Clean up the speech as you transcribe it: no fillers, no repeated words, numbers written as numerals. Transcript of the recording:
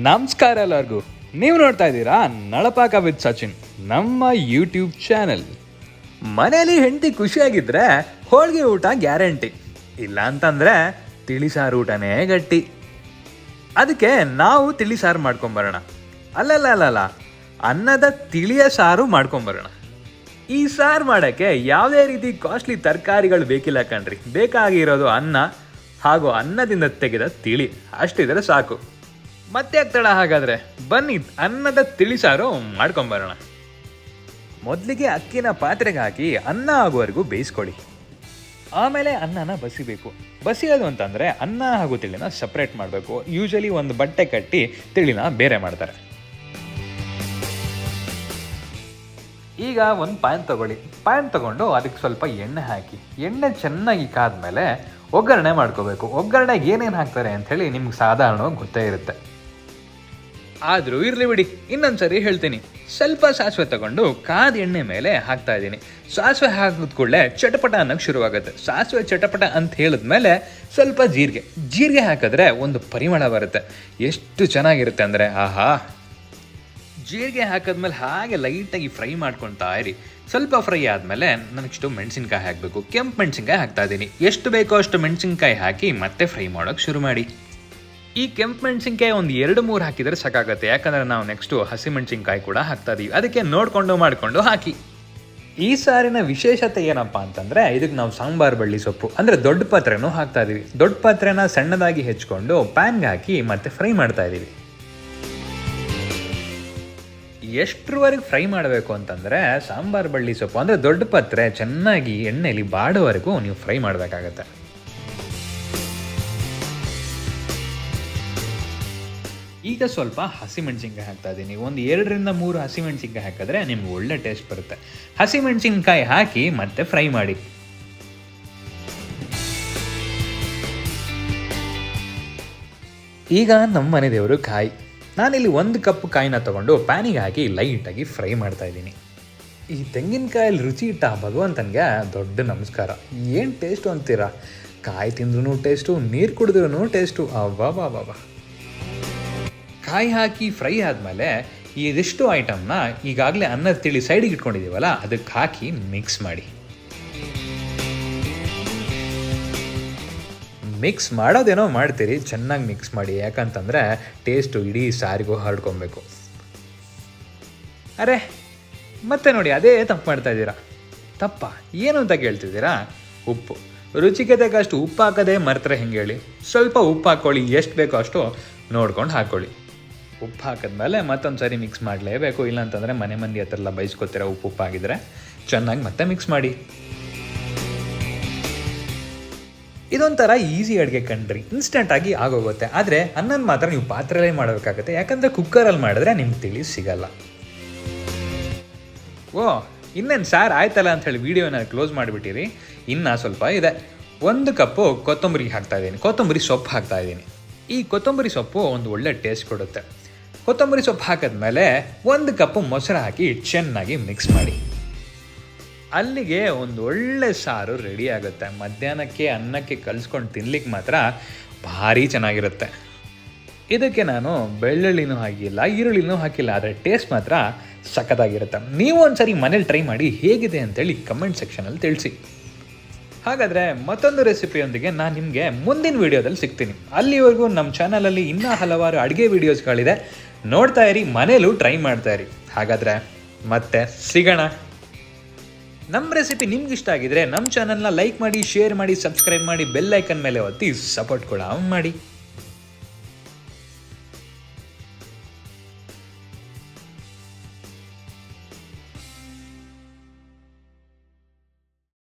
ನಮಸ್ಕಾರ ಎಲ್ಲರಿಗೂ. ನೀವು ನೋಡ್ತಾ ಇದ್ದೀರಾ ನಳಪಾಕ ವಿತ್ ಸಚಿನ್, ನಮ್ಮ ಯೂಟ್ಯೂಬ್ ಚಾನೆಲ್. ಮನೇಲಿ ಹೆಂಡತಿ ಖುಷಿಯಾಗಿದ್ದರೆ ಹೋಳಿಗೆ ಊಟ ಗ್ಯಾರಂಟಿ, ಇಲ್ಲ ಅಂತಂದರೆ ತಿಳಿಸಾರು ಊಟನೇ ಗಟ್ಟಿ. ಅದಕ್ಕೆ ನಾವು ತಿಳಿ ಸಾರು ಮಾಡ್ಕೊಂಬರೋಣ. ಅಲ್ಲಲ್ಲ, ಅನ್ನದ ತಿಳಿಯ ಸಾರು ಮಾಡ್ಕೊಂಬರೋಣ. ಈ ಸಾರು ಮಾಡೋಕ್ಕೆ ಯಾವುದೇ ರೀತಿ ಕಾಸ್ಟ್ಲಿ ತರಕಾರಿಗಳು ಬೇಕಿಲ್ಲ ಕಣ್ರಿ. ಬೇಕಾಗಿರೋದು ಅನ್ನ ಹಾಗೂ ಅನ್ನದಿಂದ ತೆಗೆದ ತಿಳಿ, ಅಷ್ಟಿದ್ರೆ ಸಾಕು. ಮತ್ತೆ ಆಗ್ತಾಳ ಹಾಗಾದರೆ ಬನ್ನಿ ಅನ್ನದ ತಿಳಿಸಾರು ಮಾಡ್ಕೊಂಬರೋಣ. ಮೊದಲಿಗೆ ಅಕ್ಕಿನ ಪಾತ್ರೆಗೆ ಹಾಕಿ ಅನ್ನ ಆಗುವವರೆಗೂ ಬೇಯಿಸ್ಕೊಳ್ಳಿ. ಆಮೇಲೆ ಅನ್ನನ ಬಸಿಬೇಕು. ಬಸಿಯೋದು ಅಂತಂದರೆ ಅನ್ನ ಹಾಗೂ ತಿಳಿನ ಸಪ್ರೇಟ್ ಮಾಡಬೇಕು. ಯೂಶಲಿ ಒಂದು ಬಟ್ಟೆ ಕಟ್ಟಿ ತಿಳಿನ ಬೇರೆ ಮಾಡ್ತಾರೆ. ಈಗ ಒಂದು ಪ್ಯಾನ್ ತೊಗೊಳ್ಳಿ. ಪ್ಯಾನ್ ತೊಗೊಂಡು ಅದಕ್ಕೆ ಸ್ವಲ್ಪ ಎಣ್ಣೆ ಹಾಕಿ, ಎಣ್ಣೆ ಚೆನ್ನಾಗಿ ಕಾದ್ಮೇಲೆ ಒಗ್ಗರಣೆ ಮಾಡ್ಕೋಬೇಕು. ಒಗ್ಗರಣೆಗೆ ಏನೇನು ಹಾಕ್ತಾರೆ ಅಂಥೇಳಿ ನಿಮ್ಗೆ ಸಾಧಾರಣವಾಗಿ ಗೊತ್ತೇ ಇರುತ್ತೆ. ಆದರೂ ಇರಲಿ ಬಿಡಿ, ಇನ್ನೊಂದ್ಸರಿ ಹೇಳ್ತೀನಿ. ಸ್ವಲ್ಪ ಸಾಸಿವೆ ತಗೊಂಡು ಕಾದ ಎಣ್ಣೆ ಮೇಲೆ ಹಾಕ್ತಾ ಇದ್ದೀನಿ. ಸಾಸಿವೆ ಹಾಕಿದ ಕೂಡಲೇ ಚಟಪಟ ಅನ್ನೋಕ್ಕೆ ಶುರುವಾಗುತ್ತೆ. ಸಾಸಿವೆ ಚಟಪಟ ಅಂತ ಹೇಳಿದ್ಮೇಲೆ ಸ್ವಲ್ಪ ಜೀರಿಗೆ ಹಾಕಿದ್ರೆ ಒಂದು ಪರಿಮಳ ಬರುತ್ತೆ. ಎಷ್ಟು ಚೆನ್ನಾಗಿರುತ್ತೆ ಅಂದರೆ ಆಹಾ. ಜೀರಿಗೆ ಹಾಕಿದ್ಮೇಲೆ ಹಾಗೆ ಲೈಟಾಗಿ ಫ್ರೈ ಮಾಡ್ಕೊತಾ ಇರಿ. ಸ್ವಲ್ಪ ಫ್ರೈ ಆದಮೇಲೆ ನೆಕ್ಸ್ಟು ಮೆಣಸಿನ್ಕಾಯಿ ಹಾಕಬೇಕು. ಕೆಂಪು ಮೆಣಸಿನ್ಕಾಯಿ ಹಾಕ್ತಾ ಇದ್ದೀನಿ. ಎಷ್ಟು ಬೇಕೋ ಅಷ್ಟು ಮೆಣಸಿನ್ಕಾಯಿ ಹಾಕಿ ಮತ್ತೆ ಫ್ರೈ ಮಾಡೋಕ್ಕೆ ಶುರು ಮಾಡಿ. ಈ ಕೆಂಪು ಮೆಣಸಿನ್ಕಾಯಿ ಒಂದು 2-3 ಹಾಕಿದರೆ ಸಾಕಾಗುತ್ತೆ, ಯಾಕಂದರೆ ನಾವು ನೆಕ್ಸ್ಟು ಹಸಿಮೆಣಸಿನ್ಕಾಯಿ ಕೂಡ ಹಾಕ್ತಾ ಇದೀವಿ. ಅದಕ್ಕೆ ನೋಡಿಕೊಂಡು ಮಾಡಿಕೊಂಡು ಹಾಕಿ. ಈ ಸಾರಿನ ವಿಶೇಷತೆ ಏನಪ್ಪ ಅಂತಂದರೆ ಇದಕ್ಕೆ ನಾವು ಸಾಂಬಾರು ಬಳ್ಳಿ ಸೊಪ್ಪು ಅಂದರೆ ದೊಡ್ಡ ಪಾತ್ರೆನೂ ಹಾಕ್ತಾ ಇದ್ದೀವಿ. ದೊಡ್ಡ ಪಾತ್ರೆನ ಸಣ್ಣದಾಗಿ ಹೆಚ್ಕೊಂಡು ಪ್ಯಾನ್ಗೆ ಹಾಕಿ ಮತ್ತೆ ಫ್ರೈ ಮಾಡ್ತಾ ಇದ್ದೀವಿ. ಎಷ್ಟರವರೆಗೆ ಫ್ರೈ ಮಾಡಬೇಕು ಅಂತಂದರೆ ಸಾಂಬಾರು ಬಳ್ಳಿ ಸೊಪ್ಪು ಅಂದರೆ ದೊಡ್ಡ ಪಾತ್ರೆ ಚೆನ್ನಾಗಿ ಎಣ್ಣೆಯಲ್ಲಿ ಬಾಡೋವರೆಗೂ ನೀವು ಫ್ರೈ ಮಾಡಬೇಕಾಗತ್ತೆ. ಈಗ ಸ್ವಲ್ಪ ಹಸಿಮೆಣಸಿನ್ಕಾಯಿ ಹಾಕ್ತಾ ಇದ್ದೀನಿ. ಒಂದು 2-3 ಹಸಿಮೆಣಸಿನ್ಕಾಯಿ ಹಾಕಿದ್ರೆ ನಿಮ್ಗೆ ಒಳ್ಳೆ ಟೇಸ್ಟ್ ಬರುತ್ತೆ. ಹಸಿಮೆಣಸಿನ್ಕಾಯಿ ಹಾಕಿ ಮತ್ತೆ ಫ್ರೈ ಮಾಡಿ. ಈಗ ನಮ್ಮ ಮನೆ ದೇವರು ಕಾಯಿ. ನಾನಿಲ್ಲಿ 1 ಕಪ್ ಕಾಯಿನ ತೊಗೊಂಡು ಪ್ಯಾನಿಗೆ ಹಾಕಿ ಲೈಟಾಗಿ ಫ್ರೈ ಮಾಡ್ತಾ ಇದ್ದೀನಿ. ಈ ತೆಂಗಿನಕಾಯಲ್ಲಿ ರುಚಿ ಇಟ್ಟ ಭಗವಂತನಿಗೆ ದೊಡ್ಡ ನಮಸ್ಕಾರ. ಏನು ಟೇಸ್ಟು ಅಂತೀರಾ? ಕಾಯಿ ತಿಂದ್ರೂ ಟೇಸ್ಟು, ನೀರು ಕುಡಿದ್ರೂ ಟೇಸ್ಟು. ಅಬ್ಬಾ. ಕಾಯಿ ಹಾಕಿ ಫ್ರೈ ಆದಮೇಲೆ ಇದಿಷ್ಟು ಐಟಮ್ನ ಈಗಾಗಲೇ ಅನ್ನದ ತಿಳಿ ಸೈಡಿಗೆ ಇಟ್ಕೊಂಡಿದ್ದೀವಲ್ಲ ಅದಕ್ಕೆ ಹಾಕಿ ಮಿಕ್ಸ್ ಮಾಡಿ. ಮಿಕ್ಸ್ ಮಾಡೋದೇನೋ ಮಾಡ್ತೀರಿ, ಚೆನ್ನಾಗಿ ಮಿಕ್ಸ್ ಮಾಡಿ. ಯಾಕಂತಂದರೆ ಟೇಸ್ಟು ಇಡೀ ಸಾರಿಗೂ ಹರಡ್ಕೊಬೇಕು. ಅರೆ ಮತ್ತೆ ನೋಡಿ, ಅದೇ ತಪ್ಪು ಮಾಡ್ತಾ ಇದ್ದೀರಾ. ತಪ್ಪ ಏನು ಅಂತ ಕೇಳ್ತಿದ್ದೀರಾ? ಉಪ್ಪು. ರುಚಿಗೆ ತಕ್ಕಷ್ಟು ಉಪ್ಪು ಹಾಕೋದೇ ಮರೆತರೆ ಹೆಂಗೆ ಹೇಳಿ? ಸ್ವಲ್ಪ ಉಪ್ಪು ಹಾಕ್ಕೊಳ್ಳಿ, ಎಷ್ಟು ಬೇಕೋ ಅಷ್ಟು ನೋಡ್ಕೊಂಡು ಹಾಕ್ಕೊಳ್ಳಿ. ಉಪ್ಪು ಹಾಕಿದ್ಮೇಲೆ ಮತ್ತೊಂದು ಸಾರಿ ಮಿಕ್ಸ್ ಮಾಡಲೇಬೇಕು, ಇಲ್ಲಾಂತಂದರೆ ಮನೆ ಮಂದಿ ಹತ್ರ ಎಲ್ಲ ಬೈಸ್ಕೊತೀರ. ಉಪ್ಪಾಗಿದ್ರೆ ಚೆನ್ನಾಗಿ ಮತ್ತೆ ಮಿಕ್ಸ್ ಮಾಡಿ. ಇದೊಂಥರ ಈಸಿ ಅಡುಗೆ ಕಣ್ರಿ, ಇನ್ಸ್ಟೆಂಟಾಗಿ ಆಗೋಗುತ್ತೆ. ಆದರೆ ಅನ್ನನ ಮಾತ್ರ ನೀವು ಪಾತ್ರೆಯಲ್ಲೇ ಮಾಡಬೇಕಾಗುತ್ತೆ, ಯಾಕಂದರೆ ಕುಕ್ಕರಲ್ಲಿ ಮಾಡಿದ್ರೆ ನಿಮ್ಗೆ ತಿಳಿ ಸಿಗಲ್ಲ. ಇನ್ನೇನು ಸಾರು ಆಯ್ತಲ್ಲ ಅಂಥೇಳಿ ವೀಡಿಯೋನ ಕ್ಲೋಸ್ ಮಾಡಿಬಿಟ್ಟಿರಿ. ಇನ್ನು ಸ್ವಲ್ಪ ಇದೆ. 1 ಕಪ್ಪು ಕೊತ್ತಂಬರಿ ಹಾಕ್ತಾಯಿದ್ದೀನಿ, ಕೊತ್ತಂಬರಿ ಸೊಪ್ಪು ಹಾಕ್ತಾಯಿದ್ದೀನಿ. ಈ ಕೊತ್ತಂಬರಿ ಸೊಪ್ಪು ಒಂದು ಒಳ್ಳೆ ಟೇಸ್ಟ್ ಕೊಡುತ್ತೆ. ಕೊತ್ತಂಬರಿ ಸೊಪ್ಪು ಹಾಕಿದ್ಮೇಲೆ 1 ಕಪ್ಪು ಮೊಸರು ಹಾಕಿ ಚೆನ್ನಾಗಿ ಮಿಕ್ಸ್ ಮಾಡಿ. ಅಲ್ಲಿಗೆ ಒಂದು ಒಳ್ಳೆ ಸಾರು ರೆಡಿ ಆಗುತ್ತೆ. ಮಧ್ಯಾಹ್ನಕ್ಕೆ ಅನ್ನಕ್ಕೆ ಕಲಿಸ್ಕೊಂಡು ತಿನ್ಲಿಕ್ಕೆ ಮಾತ್ರ ಭಾರಿ ಚೆನ್ನಾಗಿರುತ್ತೆ. ಇದಕ್ಕೆ ನಾನು ಬೆಳ್ಳುಳ್ಳಿನೂ ಹಾಕಿಲ್ಲ, ಈರುಳ್ಳಿನೂ ಹಾಕಿಲ್ಲ, ಆದರೆ ಟೇಸ್ಟ್ ಮಾತ್ರ ಸಖತ್ತಾಗಿರುತ್ತೆ. ನೀವು ಒಂದ್ಸರಿ ಮನೇಲಿ ಟ್ರೈ ಮಾಡಿ ಹೇಗಿದೆ ಅಂತೇಳಿ ಕಮೆಂಟ್ ಸೆಕ್ಷನಲ್ಲಿ ತಿಳಿಸಿ. ಹಾಗಾದರೆ ಮತ್ತೊಂದು ರೆಸಿಪಿಯೊಂದಿಗೆ ನಾನು ನಿಮಗೆ ಮುಂದಿನ ವೀಡಿಯೋದಲ್ಲಿ ಸಿಗ್ತೀನಿ. ಅಲ್ಲಿವರೆಗೂ ನಮ್ಮ ಚಾನಲಲ್ಲಿ ಇನ್ನೂ ಹಲವಾರು ಅಡುಗೆ ವೀಡಿಯೋಸ್ಗಳಿದೆ, ನೋಡ್ತಾ ಇರಿ, ಮನೇಲೂ ಟ್ರೈ ಮಾಡ್ತಾ ಇರಿ. ಹಾಗಾದರೆ ಮತ್ತೆ ಸಿಗೋಣ. ನಮ್ಮ ರೆಸಿಪಿ ನಿಮ್ಗೆ ಇಷ್ಟ ಆಗಿದ್ರೆ ನಮ್ಮ ಚಾನಲ್ನ ಲೈಕ್ ಮಾಡಿ, ಶೇರ್ ಮಾಡಿ, ಸಬ್ಸ್ಕ್ರೈಬ್ ಮಾಡಿ, ಬೆಲ್ ಐಕನ್ ಮೇಲೆ ಒತ್ತಿ ಸಪೋರ್ಟ್ ಕೂಡ ಮಾಡಿ.